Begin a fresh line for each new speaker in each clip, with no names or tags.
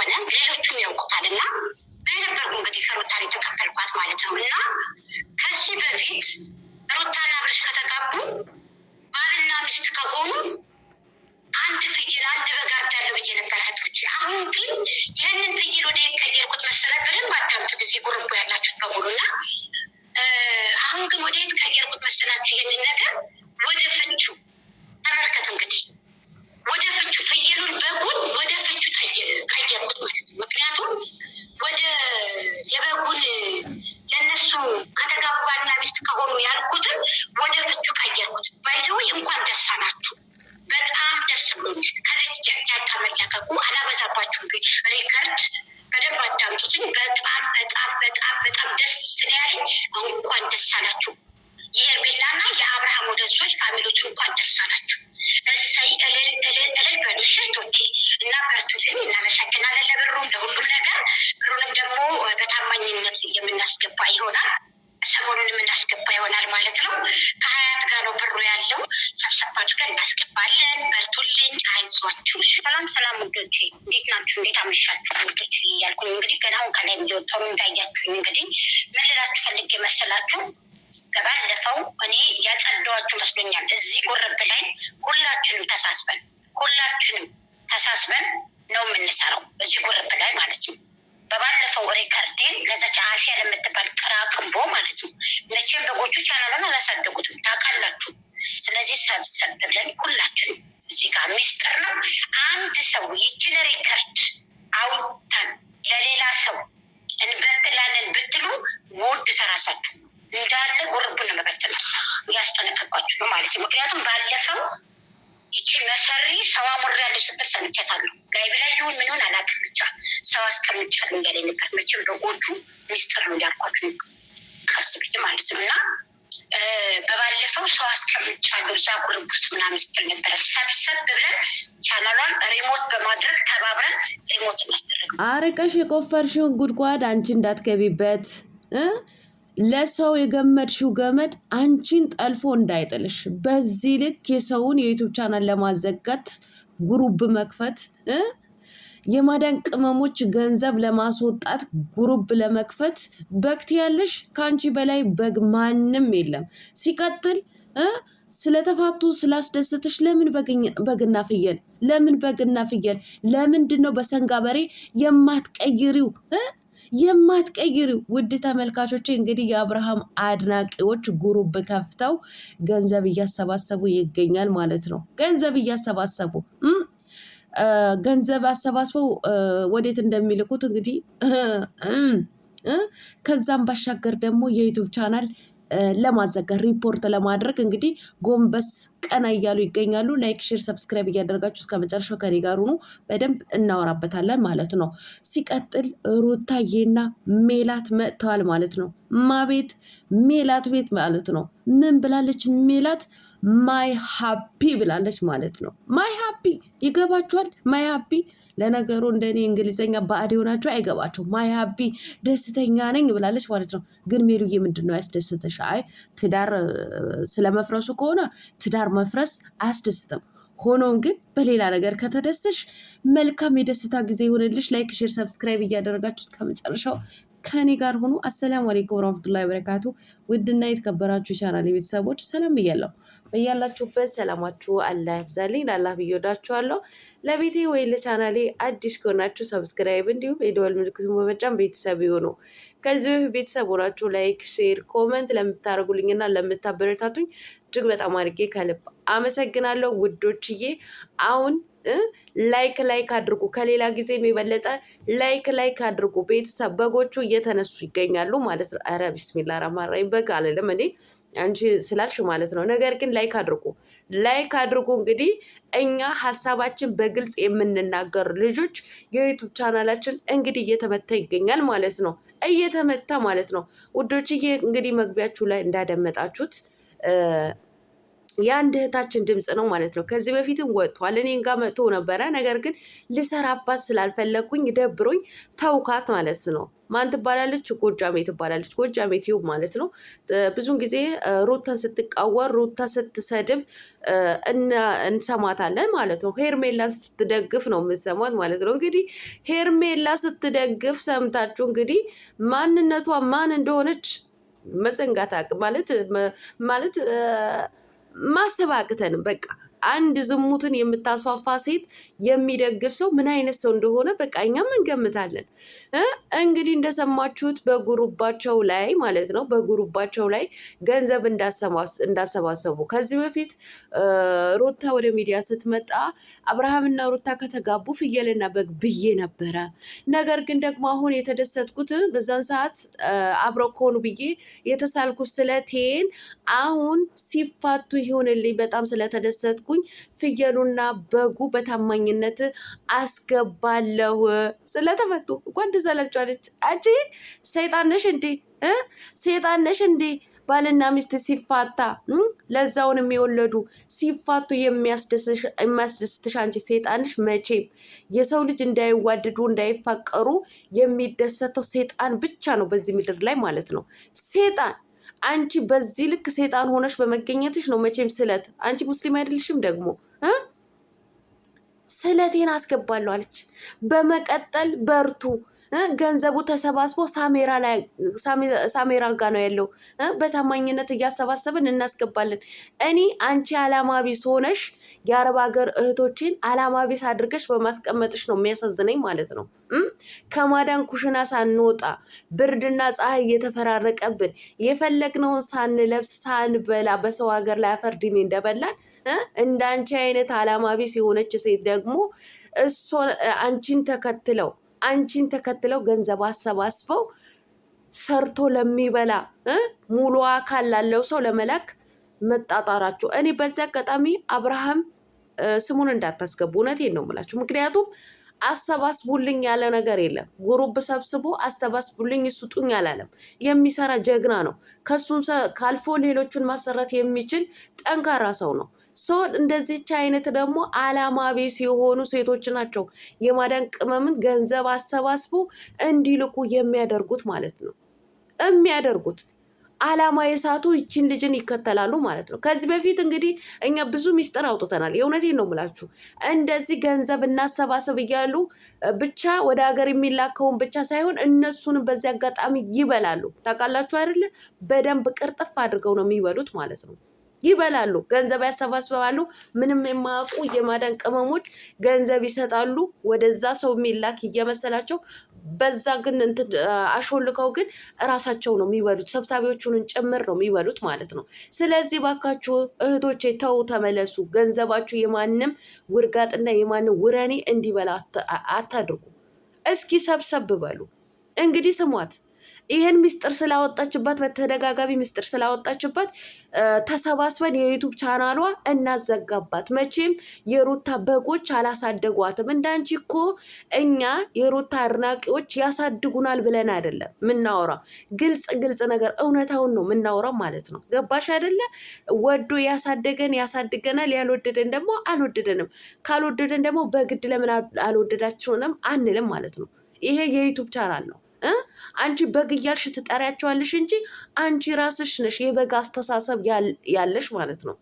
ከሆነ ሌሎቹም ያውቁታልና በነበርኩ እንግዲህ ከሩታን የተቀበልኳት ማለት ነው። እና ከዚህ በፊት ሩታና አብርሽ ከተጋቡ ባልና ሚስት ከሆኑ አንድ ፍየል አንድ በግ አርዳለሁ ብዬ ነበር እህቶቼ። አሁን ግን ይህንን ፍየል ወደ የቀየርኩት መሰለህ? በደንብ አዳምጡ ጊዜ ጉርቦ ያላችሁ በሙሉ እና አሁን ግን ወደ የት ቀየርኩት መሰላችሁ? ይህንን ነገር ወደ ፍቹ ተመልከት። እንግዲህ ወደ ፍቹ ፍየሉን በጉን ወደ ፍቹ ቀየርኩት ማለት ነው። ምክንያቱም ወደ የበጉን ለእነሱ ከተጋቡ ባልና ሚስት ከሆኑ ያልኩትን ወደ ፍቹ ቀየርኩት። ባይዘው እንኳን ደስ አላችሁ። በጣም ደስ ብሎኛል። ከዚህ ያታመለከኩ አላበዛባችሁ ሪከርድ በደንብ አዳምጡትኝ። በጣም በጣም በጣም በጣም ደስ ስለያለኝ እንኳን ደስ አላችሁ። የሄርሜላና የአብርሃም ወዳጆች ፋሚሊዎች እንኳን ደስ አላችሁ። እሰይ እልል እልል እልል በሉ ሽቶቼ እና በርቱልኝ። እናመሰግናለን ለብሩም ለሁሉም ነገር። ብሩንም ደግሞ በታማኝነት የምናስገባ ይሆናል። ሰሞኑን የምናስገባ ይሆናል ማለት ነው። ከሀያት ጋር ነው ብሩ ያለው። ሰብሰብ አድርገን እናስገባለን። በርቱልኝ፣ አይዟችሁ። ሰላም ሰላም ውዶቼ፣ እንዴት ናችሁ? እንዴት አመሻችሁ ውዶች? እያልኩኝ እንግዲህ ገና አሁን ከላይ የሚወጣው እንዳያችሁኝ እንግዲህ ምን ልላችሁ ፈልጌ መሰላችሁ? ባለፈው እኔ ያጸደዋችሁ መስሎኛል። እዚህ ጉርብ ላይ ሁላችንም ተሳስበን ነው የምንሰራው እዚህ ጉርብ ላይ ማለት ነው። በባለፈው ሪከርዴን ለዘቻ አሲያ ለምትባል ቅራቅንቦ ማለት ነው። መቼም በጎቹ ቻናሉን አላሳደጉትም ታውቃላችሁ። ስለዚህ ሰብሰብ ብለን ሁላችንም እዚህ ጋር ሚስጥር ነው። አንድ ሰው ይችን ሪከርድ አውጥተን ለሌላ ሰው እንበትላለን ብትሉ ውድ ተራሳችሁ እንዳለ ጉርቡን መበትናል እያስጠነቀቋችሁ ነው ማለት ነው። ምክንያቱም ባለፈው ይቺ መሰሪ ሰው አሙር ያለው ስትል ሰምቻታለሁ። ላይብ ላይ ይሁን ምን ሆን አላውቅም፣ ብቻ ሰው አስቀምጫለሁ እያለኝ ነበር። መቼም በጎቹ ሚስጥር ነው ያልኳችሁ ቀስ ብዬ ማለት ነው። እና በባለፈው ሰው አስቀምጫለሁ እዛ ጉርብ ውስጥ ምናምን ስትል ነበረ። ሰብሰብ ብለን ቻናሏን ሪሞት በማድረግ ተባብረን ሪሞት እናስደረግ።
አርቀሽ የቆፈርሽውን ጉድጓድ አንቺ እንዳትገቢበት ለሰው የገመድሽው ገመድ አንቺን ጠልፎ እንዳይጥልሽ። በዚህ ልክ የሰውን የዩቱብ ቻናል ለማዘጋት ጉሩብ መክፈት፣ የማዳን ቅመሞች ገንዘብ ለማስወጣት ጉሩብ ለመክፈት በቅት ያለሽ ከአንቺ በላይ በግ ማንም የለም። ሲቀጥል ስለተፋቱ ስላስደስትሽ ለምን በግና ፍየል? ለምን በግና ፍየል? ለምንድን ነው በሰንጋ በሬ የማትቀይሪው? ውድ ተመልካቾች እንግዲህ የአብርሃም አድናቂዎች ጉሩብ ከፍተው ገንዘብ እያሰባሰቡ ይገኛል ማለት ነው። ገንዘብ አሰባስበው ወዴት እንደሚልኩት እንግዲህ ከዛም ባሻገር ደግሞ የዩቱብ ቻናል ለማዘጋት ሪፖርት ለማድረግ እንግዲህ ጎንበስ ቀና እያሉ ይገኛሉ። ላይክ፣ ሼር፣ ሰብስክራይብ እያደረጋችሁ እስከ መጨረሻው ከኔ ጋር ሁኑ። በደንብ እናወራበታለን ማለት ነው። ሲቀጥል ሩታዬና ሜላት መጥተዋል ማለት ነው። ማቤት ሜላት ቤት ማለት ነው። ምን ብላለች ሜላት? ማይ ሃፒ ብላለች ማለት ነው። ማይ ሃፒ ይገባችኋል? ማይ ሃፒ ለነገሩ እንደኔ እንግሊዘኛ ባዕድ የሆናችሁ አይገባቸው። ማይ ሃፒ ደስተኛ ነኝ ብላለች ማለት ነው። ግን ሜሉዬ ምንድን ነው ያስደስትሽ? አይ ትዳር ስለመፍረሱ ከሆነ ትዳር መፍረስ አያስደስትም። ሆኖም ግን በሌላ ነገር ከተደሰሽ መልካም የደስታ ጊዜ ይሆንልሽ። ላይክ፣ ሼር፣ ሰብስክራይብ እያደረጋችሁ እስከ መጨረሻው ከኔ ጋር ሆኑ። አሰላሙ አለይኩም ወራህመቱላሂ ወበረካቱ። ውድና የተከበራችሁ ቻናል ቤተሰቦች ሰላም ብያለሁ። በያላችሁበት ሰላማችሁ አላህ ያብዛልኝ። ላላህ ብዬ ወዳችኋለሁ። ለቤቴ ወይ ለቻናሌ አዲስ ከሆናችሁ ሰብስክራይብ እንዲሁም የደወል ምልክቱን በመጫን ቤተሰብ ይሁኑ። ከዚህ በፊት ቤተሰብ ሆናችሁ ላይክ፣ ሼር፣ ኮመንት ለምታደርጉልኝና ለምታበረታቱኝ እጅግ በጣም አድርጌ ከልብ አመሰግናለሁ ውዶችዬ። አሁን ላይክ አድርጉ። ከሌላ ጊዜም የበለጠ ላይክ አድርጉ። ቤተሰብ በጎቹ እየተነሱ ይገኛሉ ማለት ነው። ኧረ ቢስሚላ ረህማን ረሂም በግ አለለም እኔ አንቺ ስላልሽ ማለት ነው። ነገር ግን ላይክ አድርጉ። እንግዲህ እኛ ሀሳባችን በግልጽ የምንናገር ልጆች የዩቱብ ቻናላችን እንግዲህ እየተመታ ይገኛል ማለት ነው። ውዶችዬ እንግዲህ መግቢያችሁ ላይ እንዳደመጣችሁት የአንድ እህታችን ድምፅ ነው ማለት ነው። ከዚህ በፊትም ወጥቷል፣ እኔን ጋር መጥቶ ነበረ። ነገር ግን ልሰራባት ስላልፈለግኩኝ ደብሮኝ ተውካት ማለት ነው። ማን ትባላለች? ጎጃሜ ትባላለች። ጎጃሜ ቲዩብ ማለት ነው። ብዙን ጊዜ ሩታን ስትቃወር፣ ሩታ ስትሰድብ እንሰማታለን ማለት ነው። ሄርሜላን ስትደግፍ ነው የምንሰማት ማለት ነው። እንግዲህ ሄርሜላ ስትደግፍ ሰምታችሁ እንግዲህ ማንነቷ ማን እንደሆነች መዘንጋት ማለት ማሰብ አቅተንም በቃ አንድ ዝሙትን የምታስፋፋ ሴት የሚደግፍ ሰው ምን አይነት ሰው እንደሆነ በቃ እኛም እንገምታለን። እንግዲህ እንደሰማችሁት በጉሩባቸው ላይ ማለት ነው፣ በጉሩባቸው ላይ ገንዘብ እንዳሰባሰቡ ከዚህ በፊት ሩታ ወደ ሚዲያ ስትመጣ አብርሃምና ሩታ ከተጋቡ ፍየልና በግ ብዬ ነበረ። ነገር ግን ደግሞ አሁን የተደሰትኩት በዛን ሰዓት አብረው ከሆኑ ብዬ የተሳልኩት ስለቴን አሁን ሲፋቱ ይሆንልኝ በጣም ስለተደሰትኩ ፍየሉና በጉ በታማኝነት አስገባለሁ ስለተፈቱ እንኳን ደስ አላችሁ አለች። አንቺ ሰይጣን ነሽ እንዴ? ሰይጣን ነሽ እንዴ? ባልና ሚስት ሲፋታ ለዛውን የሚወለዱ ሲፋቱ የሚያስደስትሽ አንቺ ሰይጣን ነሽ። መቼም የሰው ልጅ እንዳይዋደዱ እንዳይፋቀሩ የሚደሰተው ሰይጣን ብቻ ነው በዚህ ምድር ላይ ማለት ነው። ሰይጣን አንቺ በዚህ ልክ ሴጣን ሆነሽ በመገኘትሽ ነው መቼም ስለት። አንቺ ሙስሊም አይደልሽም ደግሞ ስለቴን አስገባለሁ አለች። በመቀጠል በርቱ፣ ገንዘቡ ተሰባስቦ ሳሜራ ጋ ነው ያለው። በታማኝነት እያሰባሰብን እናስገባለን። እኔ አንቺ አላማ ቢስ ሆነሽ የአረብ ሀገር እህቶችን አላማ ቢስ አድርገሽ በማስቀመጥሽ ነው የሚያሳዝነኝ ማለት ነው። ከማዳን ኩሽና ሳንወጣ ብርድና ፀሐይ እየተፈራረቀብን የፈለግነውን ሳንለብስ ሳንበላ በሰው ሀገር ላይ አፈር ድሜ እንደበላን እንዳንቺ አይነት አላማ ቢስ የሆነች ሴት ደግሞ አንቺን ተከትለው ገንዘብ አሰባስበው ሰርቶ ለሚበላ ሙሉ አካል ላለው ሰው ለመላክ መጣጣራችሁ። እኔ በዚህ አጋጣሚ አብርሃም ስሙን እንዳታስገቡ፣ እውነቴን ነው የምላችሁ። ምክንያቱም አሰባስቡልኝ ያለ ነገር የለም። ጉሩብ ሰብስቦ አሰባስቡልኝ ስጡኝ አላለም። የሚሰራ ጀግና ነው። ከሱም ካልፎ ሌሎቹን ማሰራት የሚችል ጠንካራ ሰው ነው። እንደዚች አይነት ደግሞ አላማ ቢስ የሆኑ ሴቶች ናቸው የማዳን ቅመምን ገንዘብ አሰባስቦ እንዲልኩ የሚያደርጉት ማለት ነው። የሚያደርጉት አላማ የሳቱ ይችን ልጅን ይከተላሉ ማለት ነው። ከዚህ በፊት እንግዲህ እኛ ብዙ ሚስጥር አውጥተናል። የእውነቴን ነው የምላችሁ። እንደዚህ ገንዘብ እናሰባሰብ እያሉ ብቻ ወደ ሀገር የሚላከውን ብቻ ሳይሆን እነሱንም በዚህ አጋጣሚ ይበላሉ። ታውቃላችሁ አይደለ? በደንብ ቅርጥፍ አድርገው ነው የሚበሉት ማለት ነው። ይበላሉ፣ ገንዘብ ያሰባስባሉ። ምንም የማያውቁ የማዳን ቅመሞች ገንዘብ ይሰጣሉ፣ ወደዛ ሰው የሚላክ እየመሰላቸው በዛ ግን አሾልከው ግን እራሳቸው ነው የሚበሉት። ሰብሳቢዎቹን ጭምር ነው የሚበሉት ማለት ነው። ስለዚህ ባካችሁ እህቶቼ ተው፣ ተመለሱ። ገንዘባችሁ የማንም ውርጋጥና የማንም ውረኔ እንዲበላ አታድርጉ። እስኪ ሰብሰብ በሉ። እንግዲህ ስሟት። ይህን ምስጢር ስላወጣችባት በተደጋጋሚ ምስጢር ስላወጣችባት ተሰባስበን የዩቱብ ቻናሏ እናዘጋባት። መቼም የሩታ በጎች አላሳደጓትም። እንዳንቺ እኮ እኛ የሩታ አድናቂዎች ያሳድጉናል ብለን አይደለም ምናወራው። ግልጽ ነገር እውነታውን ነው ምናወራው ማለት ነው። ገባሽ አይደለ? ወዶ ያሳደገን ያሳድገናል፣ ያልወደደን ደግሞ አልወደደንም። ካልወደደን ደግሞ በግድ ለምን አልወደዳችሁንም አንልም ማለት ነው። ይሄ የዩቱብ ቻናል ነው። አንቺ በግ እያልሽ ትጠሪያቸዋለሽ እንጂ አንቺ ራስሽ ነሽ የበግ አስተሳሰብ ያለሽ ማለት ነው።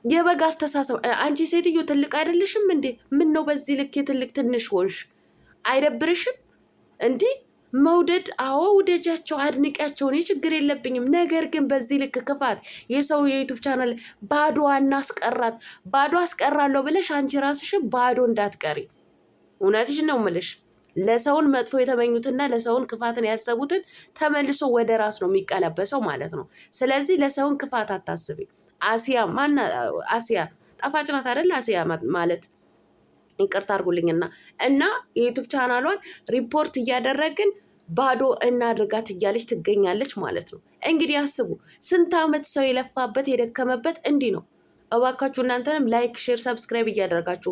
የበግ አስተሳሰብ። አንቺ ሴትዮ ትልቅ አይደለሽም እንዴ? ምን ነው በዚህ ልክ የትልቅ ትንሽ ሆንሽ? አይደብርሽም እንዴ? መውደድ፣ አዎ ውደጃቸው፣ አድንቂያቸው፣ እኔ ችግር የለብኝም። ነገር ግን በዚህ ልክ ክፋት፣ የሰው የዩቱብ ቻናል ባዶ እናስቀራት፣ ባዶ አስቀራለሁ ብለሽ አንቺ ራስሽን ባዶ እንዳትቀሪ። እውነትሽ ነው የምልሽ። ለሰውን መጥፎ የተመኙትና ለሰውን ክፋትን ያሰቡትን ተመልሶ ወደ ራስ ነው የሚቀለበሰው ማለት ነው። ስለዚህ ለሰውን ክፋት አታስቢ። አሲያ ጣፋጭ ናት አይደል? አሲያ ማለት ይቅርታ አድርጉልኝና እና የዩቱብ ቻናሏን ሪፖርት እያደረግን ባዶ እናድርጋት እያለች ትገኛለች ማለት ነው። እንግዲህ አስቡ፣ ስንት ዓመት ሰው የለፋበት የደከመበት እንዲህ ነው። እባካችሁ እናንተንም ላይክ፣ ሼር፣ ሰብስክራይብ እያደረጋችሁ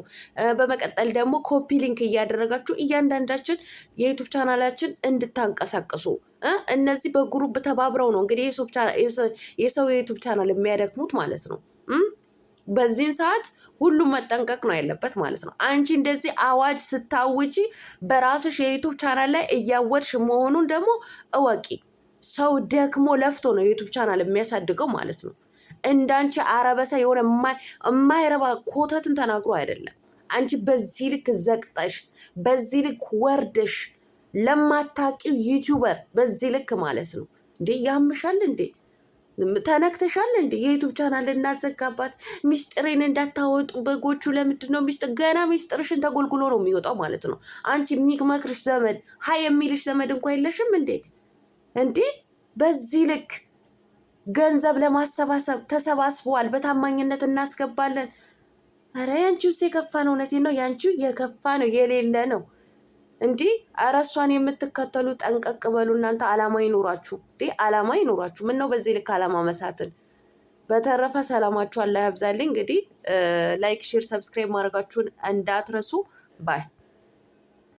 በመቀጠል ደግሞ ኮፒ ሊንክ እያደረጋችሁ እያንዳንዳችን የዩቱብ ቻናላችን እንድታንቀሳቀሱ እነዚህ በግሩፕ ተባብረው ነው እንግዲህ የሰው የዩቱብ ቻናል የሚያደክሙት ማለት ነው። በዚህን ሰዓት ሁሉም መጠንቀቅ ነው ያለበት ማለት ነው። አንቺ እንደዚህ አዋጅ ስታውጪ በራስሽ የዩቱብ ቻናል ላይ እያወድሽ መሆኑን ደግሞ እወቂ። ሰው ደክሞ ለፍቶ ነው የዩቱብ ቻናል የሚያሳድገው ማለት ነው። እንዳንቺ አረበሳ የሆነ የማይረባ ኮተትን ተናግሮ አይደለም። አንቺ በዚህ ልክ ዘቅጠሽ በዚህ ልክ ወርደሽ ለማታቂው ዩቲዩበር በዚህ ልክ ማለት ነው እንዴ! ያምሻል እንዴ? ተነክተሻል እንዴ? የዩቱብ ቻናል እናዘጋባት፣ ሚስጥሬን እንዳታወጡ በጎቹ። ለምንድን ነው ሚስጥር? ገና ሚስጥርሽን ተጎልጉሎ ነው የሚወጣው ማለት ነው። አንቺ የሚመክርሽ ዘመድ ሀይ የሚልሽ ዘመድ እንኳ የለሽም እንዴ? እንዴ በዚህ ልክ ገንዘብ ለማሰባሰብ ተሰባስበዋል። በታማኝነት እናስገባለን። ኧረ ያንቺውስ የከፋ ነው። እውነቴን ነው። ያንቺው የከፋ ነው፣ የሌለ ነው። እንዲህ ኧረ እሷን የምትከተሉ ጠንቀቅ በሉ እናንተ። አላማ ይኖራችሁ እንዴ! አላማ ይኖራችሁ። ምን ነው በዚህ ልክ አላማ መሳትን። በተረፈ ሰላማችሁ አላህ ያብዛልኝ። እንግዲህ ላይክ፣ ሼር፣ ሰብስክራይብ ማድረጋችሁን እንዳትረሱ ባይ